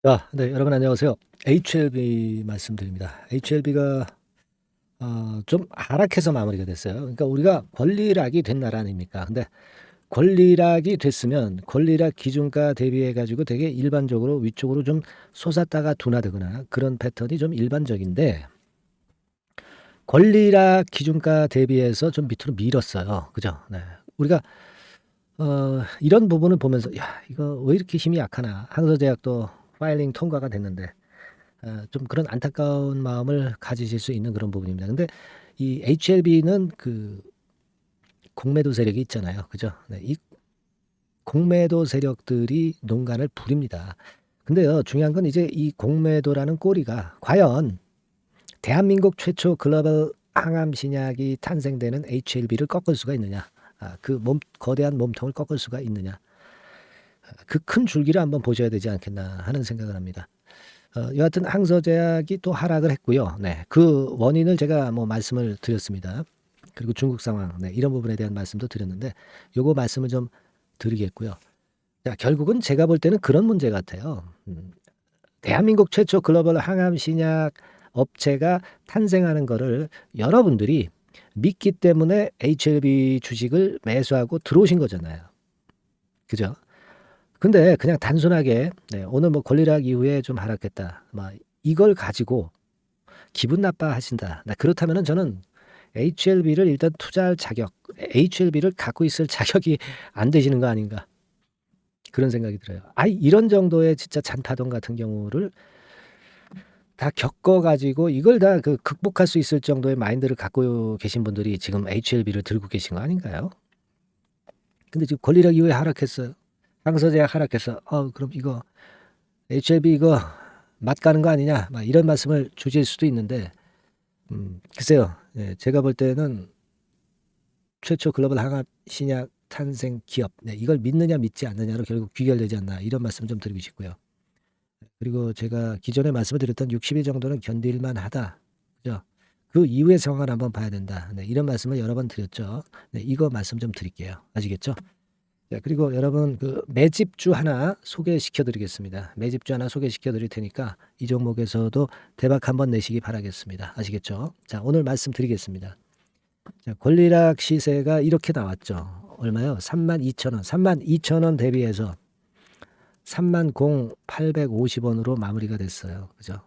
네, 여러분 안녕하세요. HLB 말씀드립니다. HLB가 좀 하락해서 마무리가 됐어요. 그러니까 우리가 권리락이 된 나라 아닙니까? 근데 권리락이 됐으면 권리락 기준가 대비해 가지고 되게 일반적으로 위쪽으로 좀 솟았다가 둔화되거나 그런 패턴이 좀 일반적인데 권리락 기준가 대비해서 좀 밑으로 밀었어요. 그죠? 네. 우리가 이런 부분을 보면서 야, 이거 왜 이렇게 힘이 약하나? 항소제약도 파일링 통과가 됐는데 좀 그런 안타까운 마음을 가지실 수 있는 그런 부분입니다. 근데 이 HLB는 그 공매도 세력이 있잖아요. 그죠? 네, 이 공매도 세력들이 농간을 부립니다. 근데요, 중요한 건 이제 이 공매도라는 꼬리가 과연 대한민국 최초 글로벌 항암 신약이 탄생되는 HLB를 꺾을 수가 있느냐? 거대한 몸통을 꺾을 수가 있느냐? 그 큰 줄기를 한번 보셔야 되지 않겠나 하는 생각을 합니다. 여하튼 항서제약이 또 하락을 했고요. 네, 그 원인을 제가 뭐 말씀을 드렸습니다. 그리고 중국 상황, 네, 이런 부분에 대한 말씀도 드렸는데 요거 말씀을 좀 드리겠고요. 자, 결국은 제가 볼 때는 그런 문제 같아요. 대한민국 최초 글로벌 항암 신약 업체가 탄생하는 거를 여러분들이 믿기 때문에 HLB 주식을 매수하고 들어오신 거잖아요. 그죠? 근데 그냥 단순하게 네, 오늘 뭐 권리락 이후에 좀 하락했다. 막 이걸 가지고 기분 나빠하신다. 그렇다면은 저는 HLB를 일단 투자할 자격, HLB를 갖고 있을 자격이 안 되시는 거 아닌가 그런 생각이 들어요. 이런 정도의 진짜 잔파동 같은 경우를 다 겪어가지고 이걸 다 그 극복할 수 있을 정도의 마인드를 갖고 계신 분들이 지금 HLB를 들고 계신 거 아닌가요? 근데 지금 권리락 이후에 하락했어요. 항서제약 하락해서 그럼 이거 HLB 이거 맛 가는 거 아니냐? 막 이런 말씀을 주실 수도 있는데 글쎄요. 예, 제가 볼 때는 최초 글로벌 항암 신약 탄생 기업 이걸 믿느냐 믿지 않느냐로 결국 귀결되지 않나 이런 말씀 좀 드리고 싶고요. 그리고 제가 기존에 말씀을 드렸던 60일 정도는 견딜만 하다. 그죠? 그 이후의 상황을 한번 봐야 된다. 네, 이런 말씀을 여러 번 드렸죠. 네, 이거 말씀 좀 드릴게요. 아시겠죠? 자, 그리고 여러분 그 매집주 하나 소개시켜 드리겠습니다. 매집주 하나 소개시켜 드릴 테니까 이 종목에서도 대박 한번 내시기 바라겠습니다. 아시겠죠? 자, 오늘 말씀드리겠습니다. 자, 권리락 시세가 이렇게 나왔죠. 얼마요? 32,000원. 32,000원 대비해서 30,850원으로 마무리가 됐어요. 그죠?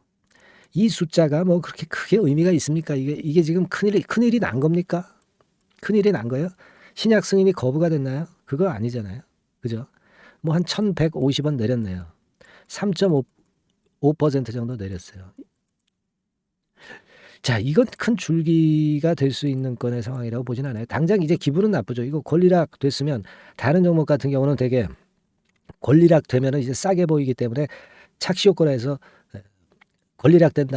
이 숫자가 뭐 그렇게 크게 의미가 있습니까? 이게 지금 큰일이 난 겁니까? 큰일이 난 거예요? 신약 승인이 거부가 됐나요? 그거 아니잖아요. 그죠? 뭐 한 1,150원 내렸네요. 3.5% 정도 내렸어요. 자, 이건 큰 줄기가 될 수 있는 건의 상황이라고 보진 않아요. 당장 이제 기분은 나쁘죠. 이거 권리락 됐으면 다른 종목 같은 경우는 되게 권리락 되면은 이제 싸게 보이기 때문에 착시 효과로 해서 권리락 된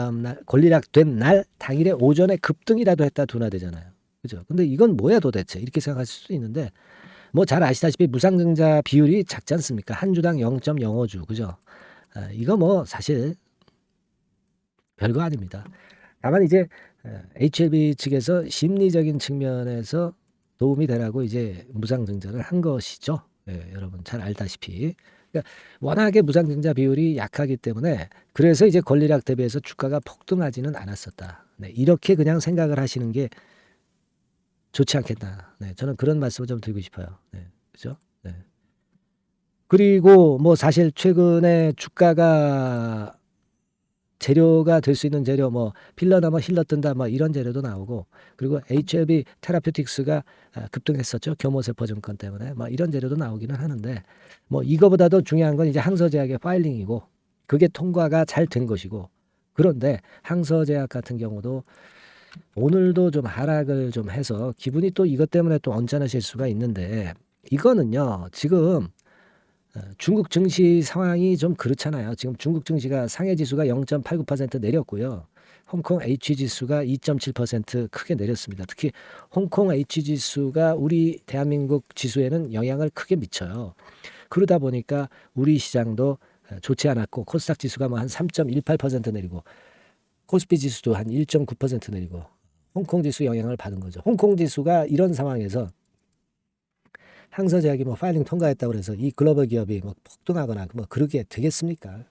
날 당일에 오전에 급등이라도 했다 둔화되잖아요. 그죠? 근데 이건 뭐야 도대체? 이렇게 생각하실 수도 있는데 뭐 잘 아시다시피 무상증자 비율이 작지 않습니까? 한 주당 0.05주. 그죠? 이거 뭐 사실 별거 아닙니다. 다만 이제 HLB 측에서 심리적인 측면에서 도움이 되라고 이제 무상증자를 한 것이죠. 예, 여러분 잘 알다시피. 그러니까 워낙에 무상증자 비율이 약하기 때문에 그래서 이제 권리락 대비해서 주가가 폭등하지는 않았었다. 네, 이렇게 그냥 생각을 하시는 게 좋지 않겠나. 네, 저는 그런 말씀을 좀 드리고 싶어요. 네, 그죠? 네. 그리고 뭐 사실 최근에 주가가 재료가 될 수 있는 재료 뭐 필러나 뭐 힐러 뜬다 뭐 이런 재료도 나오고 그리고 HLB 테라퓨틱스가 급등했었죠. 교모세포증권 때문에 뭐 이런 재료도 나오기는 하는데 뭐 이거보다도 중요한 건 이제 항서제약의 파일링이고 그게 통과가 잘 된 것이고 그런데 항서제약 같은 경우도 오늘도 좀 하락을 좀 해서 기분이 또 이것 때문에 또 언짢으실 수가 있는데 이거는요 지금 중국 증시 상황이 좀 그렇잖아요. 지금 중국 증시가 상해 지수가 0.89% 내렸고요. 홍콩 H 지수가 2.7% 크게 내렸습니다. 특히 홍콩 H 지수가 우리 대한민국 지수에는 영향을 크게 미쳐요. 그러다 보니까 우리 시장도 좋지 않았고 코스닥 지수가 뭐 한 3.18% 내리고 코스피 지수도 한 1.9% 내리고 홍콩 지수 영향을 받은 거죠. 홍콩 지수가 이런 상황에서 항서제약이 뭐 파일링 통과했다고 해서 이 글로벌 기업이 뭐 폭등하거나 뭐 그러게 되겠습니까?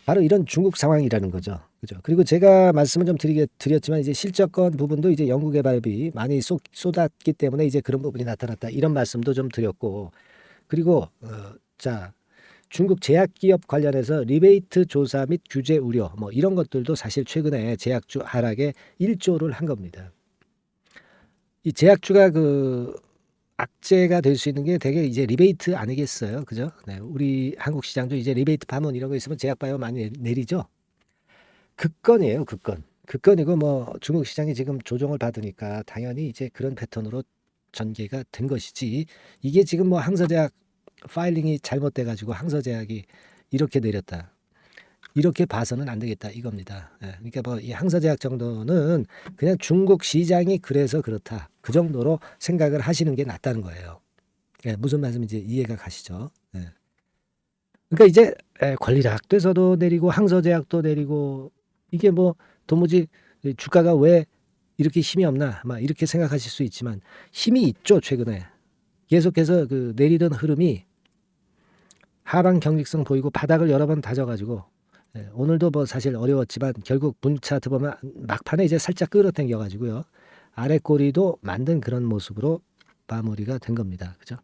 바로 이런 중국 상황이라는 거죠. 그죠? 그리고 제가 말씀을 좀 드렸지만 이제 실적권 부분도 이제 연구개발비 많이 쏟았기 때문에 이제 그런 부분이 나타났다. 이런 말씀도 좀 드렸고, 그리고 자, 중국 제약기업 관련해서 리베이트 조사 및 규제 우려 뭐 이런 것들도 사실 최근에 제약주 하락에 일조를 한 겁니다. 이 제약주가 악재가 될 수 있는 게 되게 이제 리베이트 아니겠어요? 그죠? 네, 우리 한국 시장도 이제 리베이트 파문 이런 거 있으면 제약바이오 많이 내리죠. 극건이에요, 극건. 극건이고 뭐 중국 시장이 지금 조정을 받으니까 당연히 이제 그런 패턴으로 전개가 된 것이지. 이게 지금 뭐 항서제약 파일링이 잘못돼 가지고 항서제약이 이렇게 내렸다. 이렇게 봐서는 안 되겠다 이겁니다. 예, 그러니까 뭐 이 항서제약 정도는 그냥 중국 시장이 그래서 그렇다. 그 정도로 생각을 하시는 게 낫다는 거예요. 예, 무슨 말씀인지 이해가 가시죠? 예. 그러니까 이제 권리제약도에서도 내리고 항서제약도 내리고 이게 뭐 도무지 주가가 왜 이렇게 힘이 없나 막 이렇게 생각하실 수 있지만 힘이 있죠. 최근에 계속해서 내리던 흐름이 하방 경직성 보이고 바닥을 여러 번 다져가지고 오늘도 뭐 사실 어려웠지만 결국 분 차트 보면 막판에 이제 살짝 끌어당겨 가지고요. 아래 꼬리도 만든 그런 모습으로 마무리가 된 겁니다. 그죠?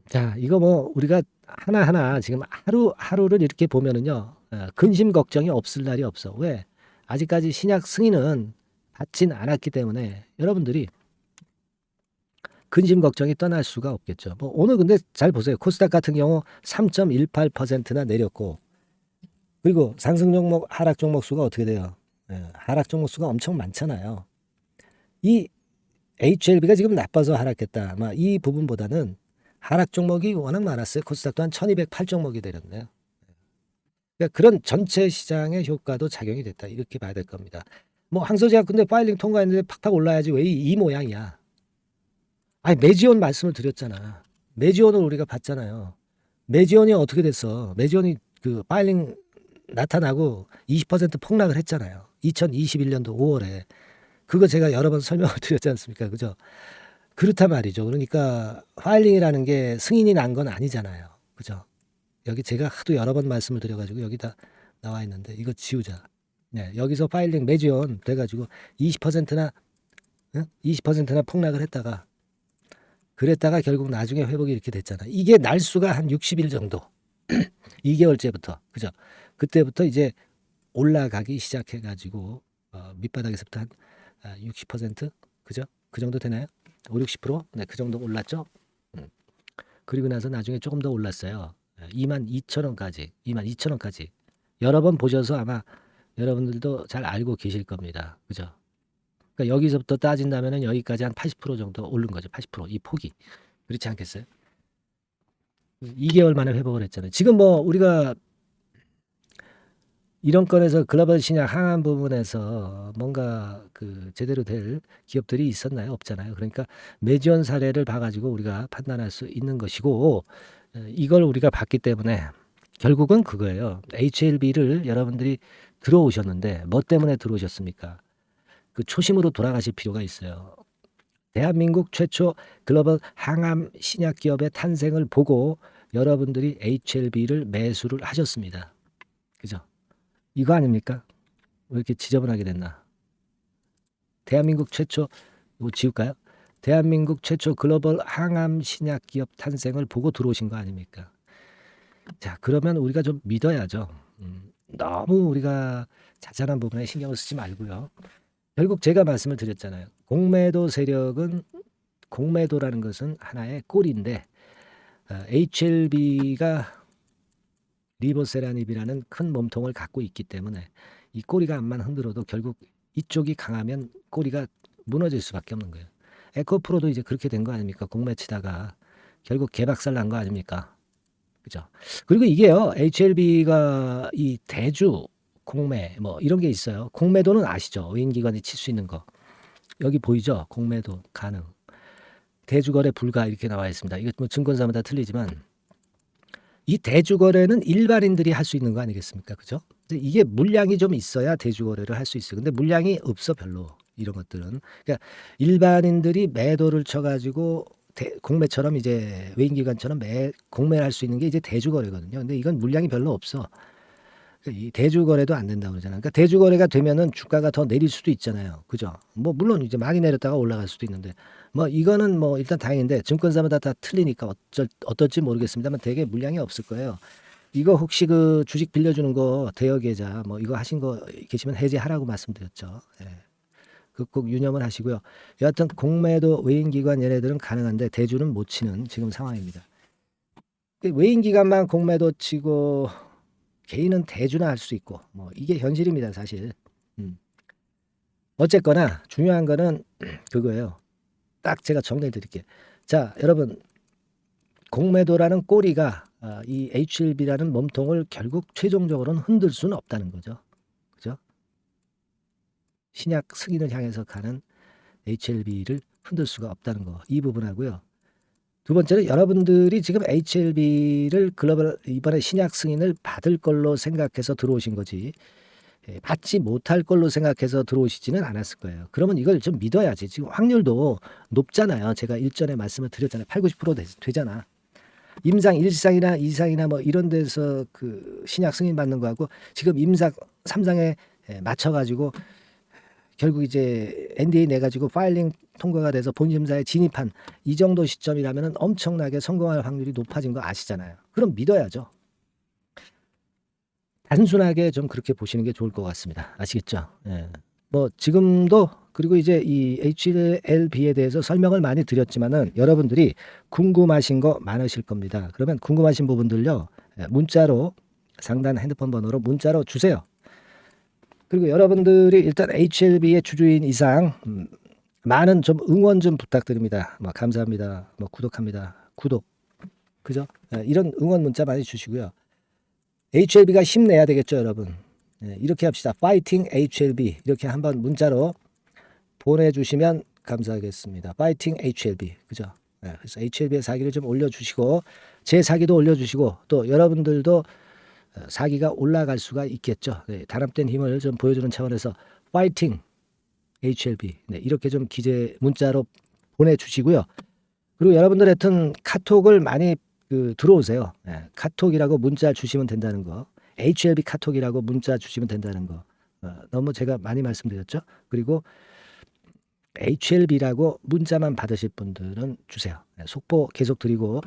자, 이거 뭐 우리가 하나하나 지금 하루하루를 이렇게 보면은요. 근심 걱정이 없을 날이 없어. 왜? 아직까지 신약 승인은 받진 않았기 때문에 여러분들이 근심 걱정이 떠날 수가 없겠죠. 뭐 오늘 근데 잘 보세요. 코스닥 같은 경우 3.18%나 내렸고 그리고 상승 종목, 하락 종목 수가 어떻게 돼요? 하락 종목 수가 엄청 많잖아요. 이 HLB가 지금 나빠서 하락했다. 아마 이 부분보다는 하락 종목이 워낙 많았어요. 코스닥도 한 1208 종목이 내렸네요. 그러니까 그런 전체 시장의 효과도 작용이 됐다. 이렇게 봐야 될 겁니다. 뭐 항소제약 근데 파일링 통과했는데 팍팍 올라야지 왜 이 모양이야. 아니 매지온 말씀을 드렸잖아. 매지온을 우리가 봤잖아요. 매지온이 어떻게 됐어? 매지온이 파일링 나타나고 20% 폭락을 했잖아요. 2021년도 5월에. 그거 제가 여러 번 설명을 드렸지 않습니까? 그죠? 그렇단 말이죠. 그러니까 파일링이라는 게 승인이 난 건 아니잖아요. 그죠? 여기 제가 하도 여러 번 말씀을 드려가지고 여기다 나와 있는데 이거 지우자. 네, 여기서 파일링 매지온 돼가지고 20%나 20%나 폭락을 했다가 그랬다가 결국 나중에 회복이 이렇게 됐잖아. 이게 날수가 한 60일 정도. 2개월째부터. 그죠? 그때부터 이제 올라가기 시작해가지고 밑바닥에서부터 한 60% 그죠? 그 정도 되나요? 5, 60%? 네, 그 정도 올랐죠? 그리고 나서 나중에 조금 더 올랐어요. 22,000원까지. 22,000원까지. 여러 번 보셔서 아마 여러분들도 잘 알고 계실 겁니다. 그죠? 그러니까 여기서부터 따진다면 여기까지 한 80% 정도 오른 거죠. 80%. 이 폭이. 그렇지 않겠어요? 2개월 만에 회복을 했잖아요. 지금 뭐 우리가 이런 건에서 글로벌 신약 항암 부분에서 뭔가 제대로 될 기업들이 있었나요? 없잖아요. 그러니까 매지원 사례를 봐가지고 우리가 판단할 수 있는 것이고 이걸 우리가 봤기 때문에 결국은 그거예요. HLB를 여러분들이 들어오셨는데 뭐 때문에 들어오셨습니까? 그 초심으로 돌아가실 필요가 있어요. 대한민국 최초 글로벌 항암 신약 기업의 탄생을 보고 여러분들이 HLB를 매수를 하셨습니다. 그죠? 이거 아닙니까? 왜 이렇게 지저분하게 됐나? 대한민국 최초, 이거 지울까요? 대한민국 최초 글로벌 항암 신약 기업 탄생을 보고 들어오신 거 아닙니까? 자, 그러면 우리가 좀 믿어야죠. 너무 우리가 자잘한 부분에 신경을 쓰지 말고요. 결국 제가 말씀을 드렸잖아요. 공매도 세력은 공매도라는 것은 하나의 꼴인데 HLB가 리보세라닙이라는 큰 몸통을 갖고 있기 때문에 이 꼬리가 암만 흔들어도 결국 이쪽이 강하면 꼬리가 무너질 수밖에 없는 거예요. 에코프로도 이제 그렇게 된 거 아닙니까? 공매 치다가 결국 개박살 난 거 아닙니까? 그죠? 그리고 이게요. HLB가 이 대주 공매 뭐 이런 게 있어요. 공매도는 아시죠? 의인기관이 칠 수 있는 거. 여기 보이죠? 공매도 가능. 대주거래 불가 이렇게 나와 있습니다. 이거 뭐 증권사마다 틀리지만 이 대주거래는 일반인들이 할 수 있는 거 아니겠습니까? 그죠? 근데 이게 물량이 좀 있어야 대주거래를 할 수 있어요. 근데 물량이 없어 별로 이런 것들은. 그러니까 일반인들이 매도를 쳐가지고 공매처럼 이제 외인기관처럼 공매를 할 수 있는 게 이제 대주거래거든요. 근데 이건 물량이 별로 없어. 이 대주거래도 안 된다고 그러잖아요. 그러니까 대주거래가 되면은 주가가 더 내릴 수도 있잖아요. 그죠? 뭐 물론 이제 많이 내렸다가 올라갈 수도 있는데 뭐 이거는 뭐 일단 다행인데 증권사마다 다 틀리니까 어떨지 모르겠습니다만 되게 물량이 없을 거예요. 이거 혹시 그 주식 빌려주는 거 대여계좌 뭐 이거 하신 거 계시면 해지하라고 말씀드렸죠. 예. 그 꼭 유념을 하시고요. 여하튼 공매도 외인기관 얘네들은 가능한데 대주는 못 치는 지금 상황입니다. 외인기관만 공매도 치고 개인은 대주나 할 수 있고 뭐 이게 현실입니다 사실. 어쨌거나 중요한 거는 그거예요. 딱 제가 정리해 드릴게요. 자 여러분 공매도라는 꼬리가 이 HLB라는 몸통을 결국 최종적으로는 흔들 수는 없다는 거죠. 그죠? 신약 승인을 향해서 가는 HLB를 흔들 수가 없다는 거. 이 부분하고요. 두 번째는 여러분들이 지금 HLB를 글로벌 이번에 신약 승인을 받을 걸로 생각해서 들어오신 거지 받지 못할 걸로 생각해서 들어오시지는 않았을 거예요. 그러면 이걸 좀 믿어야지. 지금 확률도 높잖아요. 제가 일전에 말씀을 드렸잖아요. 8, 90% 되잖아. 임상 1상이나 2상이나 뭐 이런 데서 그 신약 승인 받는 거하고 지금 임상 3상에 맞춰가지고 결국 이제 NDA 내가지고 파일링 통과가 돼서 본심사에 진입한 이 정도 시점이라면 엄청나게 성공할 확률이 높아진 거 아시잖아요. 그럼 믿어야죠. 단순하게 좀 그렇게 보시는 게 좋을 것 같습니다. 아시겠죠? 예. 뭐 지금도 그리고 이제 이 HLB에 대해서 설명을 많이 드렸지만은 여러분들이 궁금하신 거 많으실 겁니다. 그러면 궁금하신 부분들요 문자로 상단 핸드폰 번호로 문자로 주세요. 그리고 여러분들이 일단 HLB의 주주인 이상 많은 좀 응원 좀 부탁드립니다. 뭐 감사합니다. 뭐 구독합니다. 구독. 그죠? 이런 응원 문자 많이 주시고요. HLB가 힘내야 되겠죠, 여러분. 이렇게 합시다. 파이팅 HLB 이렇게 한번 문자로 보내주시면 감사하겠습니다. 파이팅 HLB. 그죠? 그래서 HLB의 사기를 좀 올려주시고 제 사기도 올려주시고 또 여러분들도 사기가 올라갈 수가 있겠죠. 단합된 힘을 좀 보여주는 차원에서 파이팅 HLB 이렇게 좀 기재 문자로 보내주시고요. 그리고 여러분들 하여튼 카톡을 많이 들어오세요. 카톡이라고 문자 주시면 된다는 거. HLB 카톡이라고 문자 주시면 된다는 거. 너무 제가 많이 말씀드렸죠. 그리고 HLB라고 문자만 받으실 분들은 주세요. 속보 계속 드리고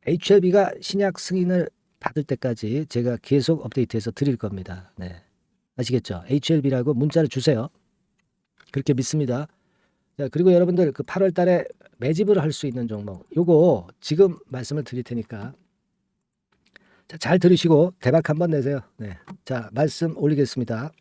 HLB가 신약 승인을 받을 때까지 제가 계속 업데이트해서 드릴 겁니다. 네. 아시겠죠? HLB라고 문자를 주세요. 그렇게 믿습니다. 자, 그리고 여러분들 그 8월 달에 매집을 할 수 있는 종목 요거 지금 말씀을 드릴 테니까 자, 잘 들으시고 대박 한번 내세요. 네. 자, 말씀 올리겠습니다.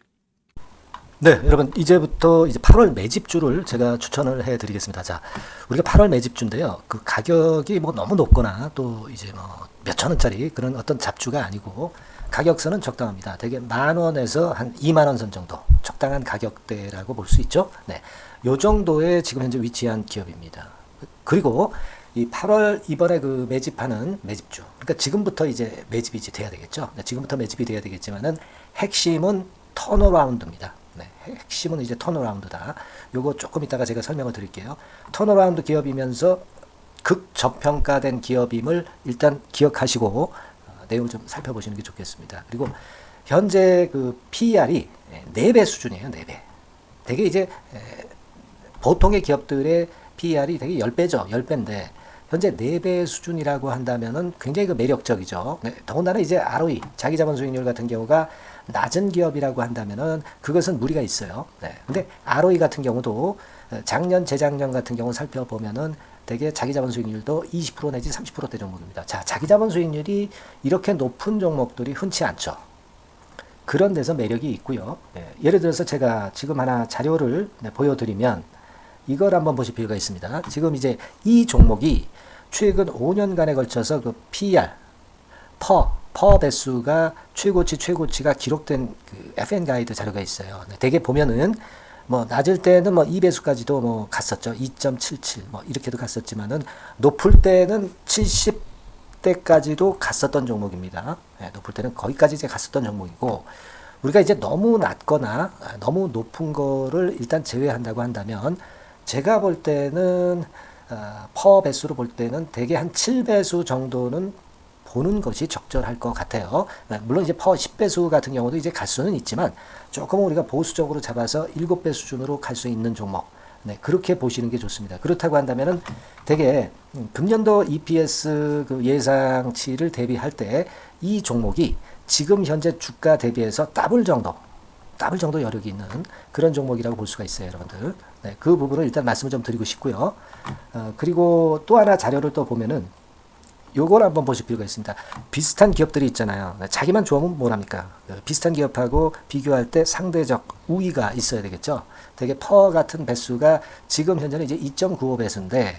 네, 여러분 이제부터 이제 8월 매집주를 제가 추천을 해드리겠습니다. 자, 우리가 8월 매집주인데요. 그 가격이 뭐 너무 높거나 또 이제 뭐 몇천 원짜리 그런 어떤 잡주가 아니고 가격선은 적당합니다. 대개 10,000원에서 한 20,000원 선 정도 적당한 가격대라고 볼 수 있죠. 네, 요 정도에 지금 현재 위치한 기업입니다. 그리고 이 8월 이번에 그 매집하는 매집주, 그러니까 지금부터 이제 매집이 돼야 되겠죠. 네, 지금부터 매집이 돼야 되겠지만은 핵심은 턴어라운드입니다. 네, 핵심은 이제 턴어라운드다. 요거 조금 이따가 제가 설명을 드릴게요. 턴어라운드 기업이면서 극저평가된 기업임을 일단 기억하시고 내용을 좀 살펴보시는 게 좋겠습니다. 그리고 현재 그 PER이 4배 수준이에요. 4배. 되게 이제 보통의 기업들의 PER이 되게 10배죠. 10배인데 현재 4배 수준이라고 한다면은 굉장히 그 매력적이죠. 네, 더군다나 이제 ROE, 자기자본 수익률 같은 경우가 낮은 기업이라고 한다면은 그것은 무리가 있어요. 네. 근데 ROE 같은 경우도 작년, 재작년 같은 경우 살펴보면은 되게 자기자본 수익률도 20% 내지 30%대 종목입니다. 자, 자기자본 수익률이 이렇게 높은 종목들이 흔치 않죠. 그런 데서 매력이 있고요. 네. 예를 들어서 제가 지금 하나 자료를 보여드리면 이걸 한번 보실 필요가 있습니다. 지금 이제 이 종목이 최근 5년간에 걸쳐서 그 PER, 퍼 배수가 최고치가 기록된 그 FN 가이드 자료가 있어요. 대개 보면은 뭐 낮을 때는 뭐 2배수까지도 뭐 갔었죠. 2.77 뭐 이렇게도 갔었지만은 높을 때는 70대까지도 갔었던 종목입니다. 네, 높을 때는 거기까지 이제 갔었던 종목이고 우리가 이제 너무 낮거나 너무 높은 거를 일단 제외한다고 한다면 제가 볼 때는 퍼 배수로 볼 때는 대개 한 7배수 정도는 보는 것이 적절할 것 같아요. 물론 이제 퍼 10배수 같은 경우도 이제 갈 수는 있지만 조금 우리가 보수적으로 잡아서 7배 수준으로 갈 수 있는 종목. 네, 그렇게 보시는 게 좋습니다. 그렇다고 한다면은 되게 금년도 EPS 그 예상치를 대비할 때 이 종목이 지금 현재 주가 대비해서 더블 정도 여력이 있는 그런 종목이라고 볼 수가 있어요, 여러분들. 네, 그 부분을 일단 말씀을 좀 드리고 싶고요. 그리고 또 하나 자료를 또 보면은 요걸 한번 보실 필요가 있습니다. 비슷한 기업들이 있잖아요. 자기만 좋으면 뭐랍니까? 비슷한 기업하고 비교할 때 상대적 우위가 있어야 되겠죠. 되게 퍼 같은 배수가 지금 현재는 이제 2.95배수인데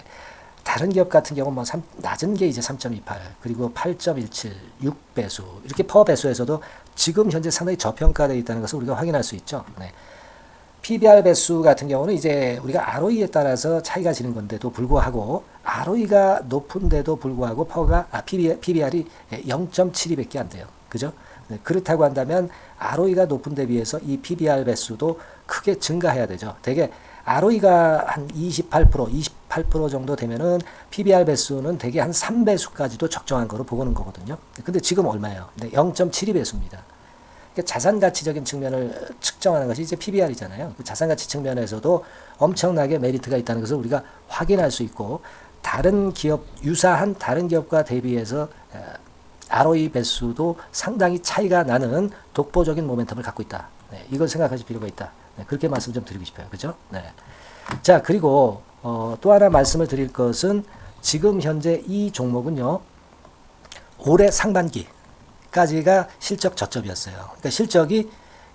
다른 기업 같은 경우는 뭐 낮은 게 이제 3.28 그리고 8.17, 6배수 이렇게 퍼 배수에서도 지금 현재 상당히 저평가되어 있다는 것을 우리가 확인할 수 있죠. 네. PBR 배수 같은 경우는 이제 우리가 ROE에 따라서 차이가 지는 건데도 불구하고 ROE가 높은데도 불구하고 PBR이 0.72밖에 안 돼요. 그죠? 네, 그렇다고 한다면 ROE가 높은 데 비해서 이 PBR 배수도 크게 증가해야 되죠. 되게 ROE가 한 28% 정도 되면은 PBR 배수는 되게 한 3배수까지도 적정한 거로 보고는 거거든요. 근데 지금 얼마예요? 네, 0.72배수입니다. 자산 가치적인 측면을 측정하는 것이 이제 PBR이잖아요. 그 자산 가치 측면에서도 엄청나게 메리트가 있다는 것을 우리가 확인할 수 있고 다른 기업 유사한 다른 기업과 대비해서 ROE 배수도 상당히 차이가 나는 독보적인 모멘텀을 갖고 있다. 네, 이걸 생각하실 필요가 있다. 네, 그렇게 말씀 좀 드리고 싶어요. 그죠? 네. 자, 그리고 또 하나 말씀을 드릴 것은 지금 현재 이 종목은요. 올해 상반기까지가 실적 저점이었어요. 그러니까 실적이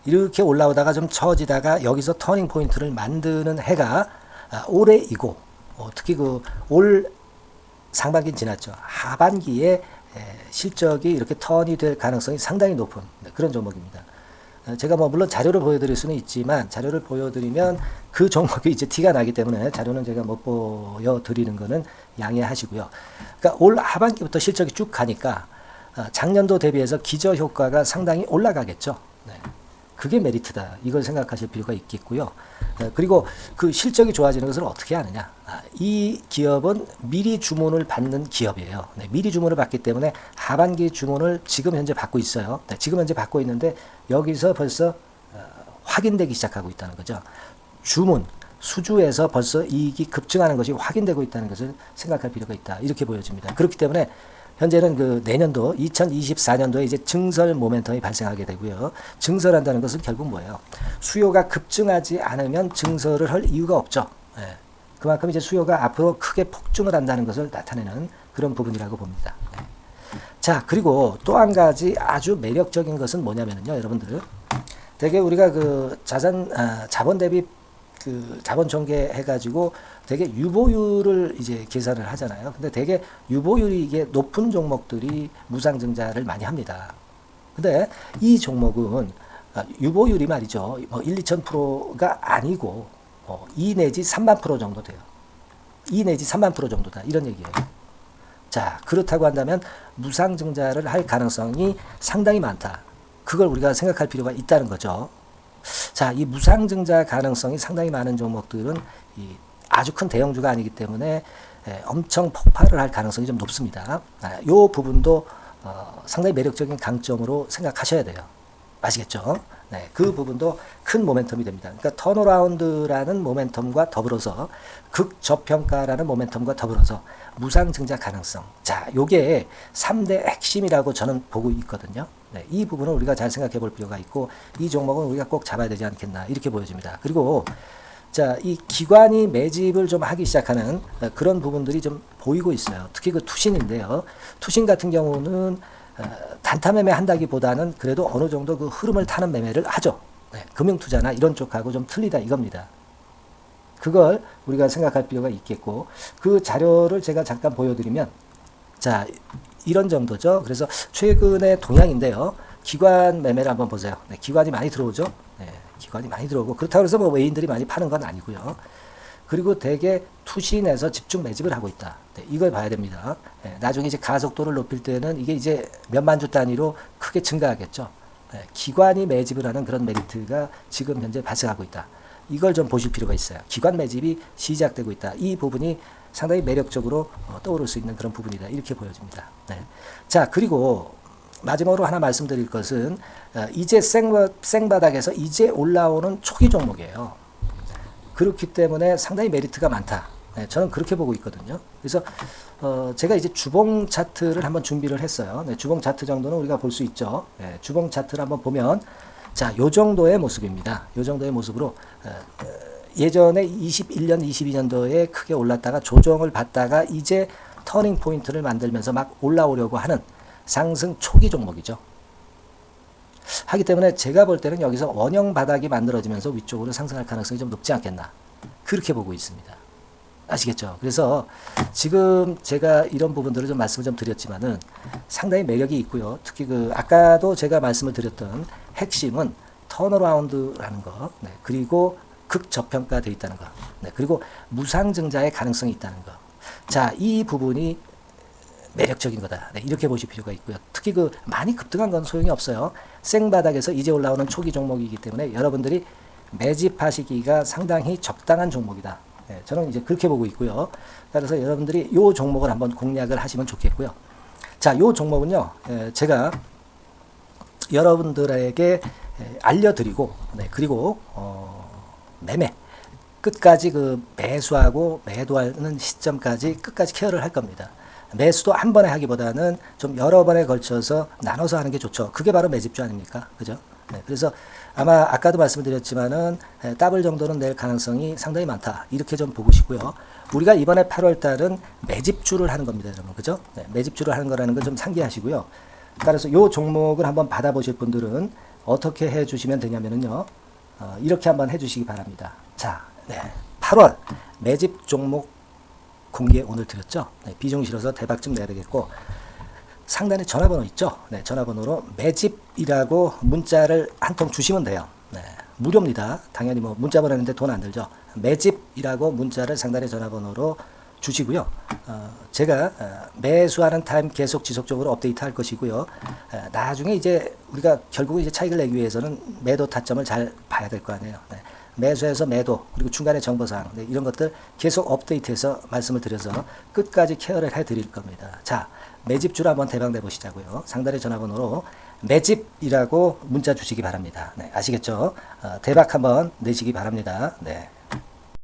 이렇게 올라오다가 좀 처지다가 여기서 터닝 포인트를 만드는 해가 올해이고 특히 그 올 상반기는 지났죠. 하반기에 실적이 이렇게 턴이 될 가능성이 상당히 높은 그런 종목입니다. 제가 뭐 물론 자료를 보여드릴 수는 있지만 자료를 보여드리면 그 종목이 이제 티가 나기 때문에 자료는 제가 못 보여드리는 거는 양해하시고요. 그러니까 올 하반기부터 실적이 쭉 가니까 작년도 대비해서 기저 효과가 상당히 올라가겠죠. 네. 그게 메리트다. 이걸 생각하실 필요가 있겠고요. 그리고 그 실적이 좋아지는 것을 어떻게 하느냐. 이 기업은 미리 주문을 받는 기업이에요. 네, 미리 주문을 받기 때문에 하반기 주문을 지금 현재 받고 있어요. 네, 지금 현재 받고 있는데 여기서 벌써 확인되기 시작하고 있다는 거죠. 주문, 수주에서 벌써 이익이 급증하는 것이 확인되고 있다는 것을 생각할 필요가 있다. 이렇게 보여집니다. 그렇기 때문에 현재는 그 내년도 2024년도에 이제 증설 모멘텀이 발생하게 되고요. 증설한다는 것은 결국 뭐예요? 수요가 급증하지 않으면 증설을 할 이유가 없죠. 네. 그만큼 이제 수요가 앞으로 크게 폭증을 한다는 것을 나타내는 그런 부분이라고 봅니다. 네. 자, 그리고 또 한 가지 아주 매력적인 것은 뭐냐면요, 여러분들. 되게 우리가 그 자본 대비 그 자본 전개 해가지고 되게 유보율을 이제 계산을 하잖아요. 근데 되게 유보율이 이게 높은 종목들이 무상증자를 많이 합니다. 근데 이 종목은 유보율이 말이죠. 뭐 1, 2,000%가 아니고 2 내지 3만 프로 정도 돼요. 2 내지 3만 프로 정도다. 이런 얘기예요. 자, 그렇다고 한다면 무상증자를 할 가능성이 상당히 많다. 그걸 우리가 생각할 필요가 있다는 거죠. 자, 이 무상증자 가능성이 상당히 많은 종목들은 아주 큰 대형주가 아니기 때문에 엄청 폭발을 할 가능성이 좀 높습니다. 이 부분도 상당히 매력적인 강점으로 생각하셔야 돼요. 아시겠죠? 네, 그 부분도 큰 모멘텀이 됩니다. 그러니까 턴어라운드라는 모멘텀과 더불어서 극저평가라는 모멘텀과 더불어서 무상증자 가능성. 자, 요게 3대 핵심이라고 저는 보고 있거든요. 네, 이 부분을 우리가 잘 생각해 볼 필요가 있고 이 종목은 우리가 꼭 잡아야 되지 않겠나 이렇게 보여집니다. 그리고 자, 이 기관이 매집을 좀 하기 시작하는 그런 부분들이 좀 보이고 있어요. 특히 그 투신인데요. 투신 같은 경우는 단타 매매 한다기보다는 그래도 어느 정도 그 흐름을 타는 매매를 하죠. 네, 금융투자나 이런 쪽하고 좀 틀리다 이겁니다. 그걸 우리가 생각할 필요가 있겠고 그 자료를 제가 잠깐 보여드리면 자, 이런 정도죠. 그래서 최근의 동향인데요. 기관 매매를 한번 보세요. 네, 기관이 많이 들어오죠. 네, 기관이 많이 들어오고 그렇다고 해서 뭐 외인들이 많이 파는 건 아니고요. 그리고 대개 투신에서 집중 매집을 하고 있다. 네, 이걸 봐야 됩니다. 네, 나중에 이제 가속도를 높일 때는 이게 이제 몇만 주 단위로 크게 증가하겠죠. 네, 기관이 매집을 하는 그런 메리트가 지금 현재 발생하고 있다. 이걸 좀 보실 필요가 있어요. 기관 매집이 시작되고 있다. 이 부분이 상당히 매력적으로 떠오를 수 있는 그런 부분이다. 이렇게 보여집니다. 네. 자, 그리고 마지막으로 하나 말씀드릴 것은 이제 생바닥에서 이제 올라오는 초기 종목이에요. 그렇기 때문에 상당히 메리트가 많다. 네, 저는 그렇게 보고 있거든요. 그래서 제가 이제 주봉 차트를 한번 준비를 했어요. 네, 주봉 차트 정도는 우리가 볼 수 있죠. 네, 주봉 차트를 한번 보면 자, 요 정도의 모습입니다. 요 정도의 모습으로 예전에 21년, 22년도에 크게 올랐다가 조정을 받다가 이제 터닝 포인트를 만들면서 막 올라오려고 하는 상승 초기 종목이죠. 하기 때문에 제가 볼 때는 여기서 원형 바닥이 만들어지면서 위쪽으로 상승할 가능성이 좀 높지 않겠나. 그렇게 보고 있습니다. 아시겠죠? 그래서 지금 제가 이런 부분들을 좀 말씀을 좀 드렸지만은 상당히 매력이 있고요. 특히 아까도 제가 말씀을 드렸던 핵심은 턴어라운드라는 거, 네, 그리고 극저평가되어 있다는 거, 네, 그리고 무상증자의 가능성이 있다는 거. 자, 이 부분이 매력적인 거다. 네, 이렇게 보실 필요가 있고요. 특히 많이 급등한 건 소용이 없어요. 생바닥에서 이제 올라오는 초기 종목이기 때문에 여러분들이 매집하시기가 상당히 적당한 종목이다. 네, 저는 이제 그렇게 보고 있고요. 따라서 여러분들이 이 종목을 한번 공략을 하시면 좋겠고요. 자, 이 종목은요, 제가 여러분들에게 알려드리고, 네, 그리고 매매 끝까지 매수하고 매도하는 시점까지 끝까지 케어를 할 겁니다. 매수도 한 번에 하기보다는 좀 여러 번에 걸쳐서 나눠서 하는 게 좋죠. 그게 바로 매집주 아닙니까? 그죠? 네, 그래서 아마 아까도 말씀드렸지만은 더블 정도는 낼 가능성이 상당히 많다. 이렇게 좀 보시고요. 우리가 이번에 8월 달은 매집주를 하는 겁니다, 여러분. 그죠? 네, 매집주를 하는 거라는 걸 좀 상기하시고요. 따라서 요 종목을 한번 받아보실 분들은 어떻게 해 주시면 되냐면은요. 이렇게 한번 해 주시기 바랍니다. 자, 네, 8월 매집 종목 공개 오늘 드렸죠. 네, 비중 실어서 대박 좀 내야 되겠고, 상단에 전화번호 있죠. 네, 전화번호로 매집이라고 문자를 한 통 주시면 돼요. 네, 무료입니다. 당연히 문자 보내는데 돈 안 들죠. 매집이라고 문자를 상단의 전화번호로 주시고요. 제가 매수하는 타임 계속 지속적으로 업데이트 할 것이고요. 나중에 이제 우리가 결국은 이제 차익을 내기 위해서는 매도 타점을 잘 봐야 될 거 아니에요. 네. 매수해서 매도, 그리고 중간에 정보사항, 네, 이런 것들 계속 업데이트해서 말씀을 드려서 끝까지 케어를 해드릴 겁니다. 자, 매집주를 한번 대박 내보시자고요. 상단의 전화번호로 매집이라고 문자 주시기 바랍니다. 네, 아시겠죠? 대박 한번 내시기 바랍니다. 네.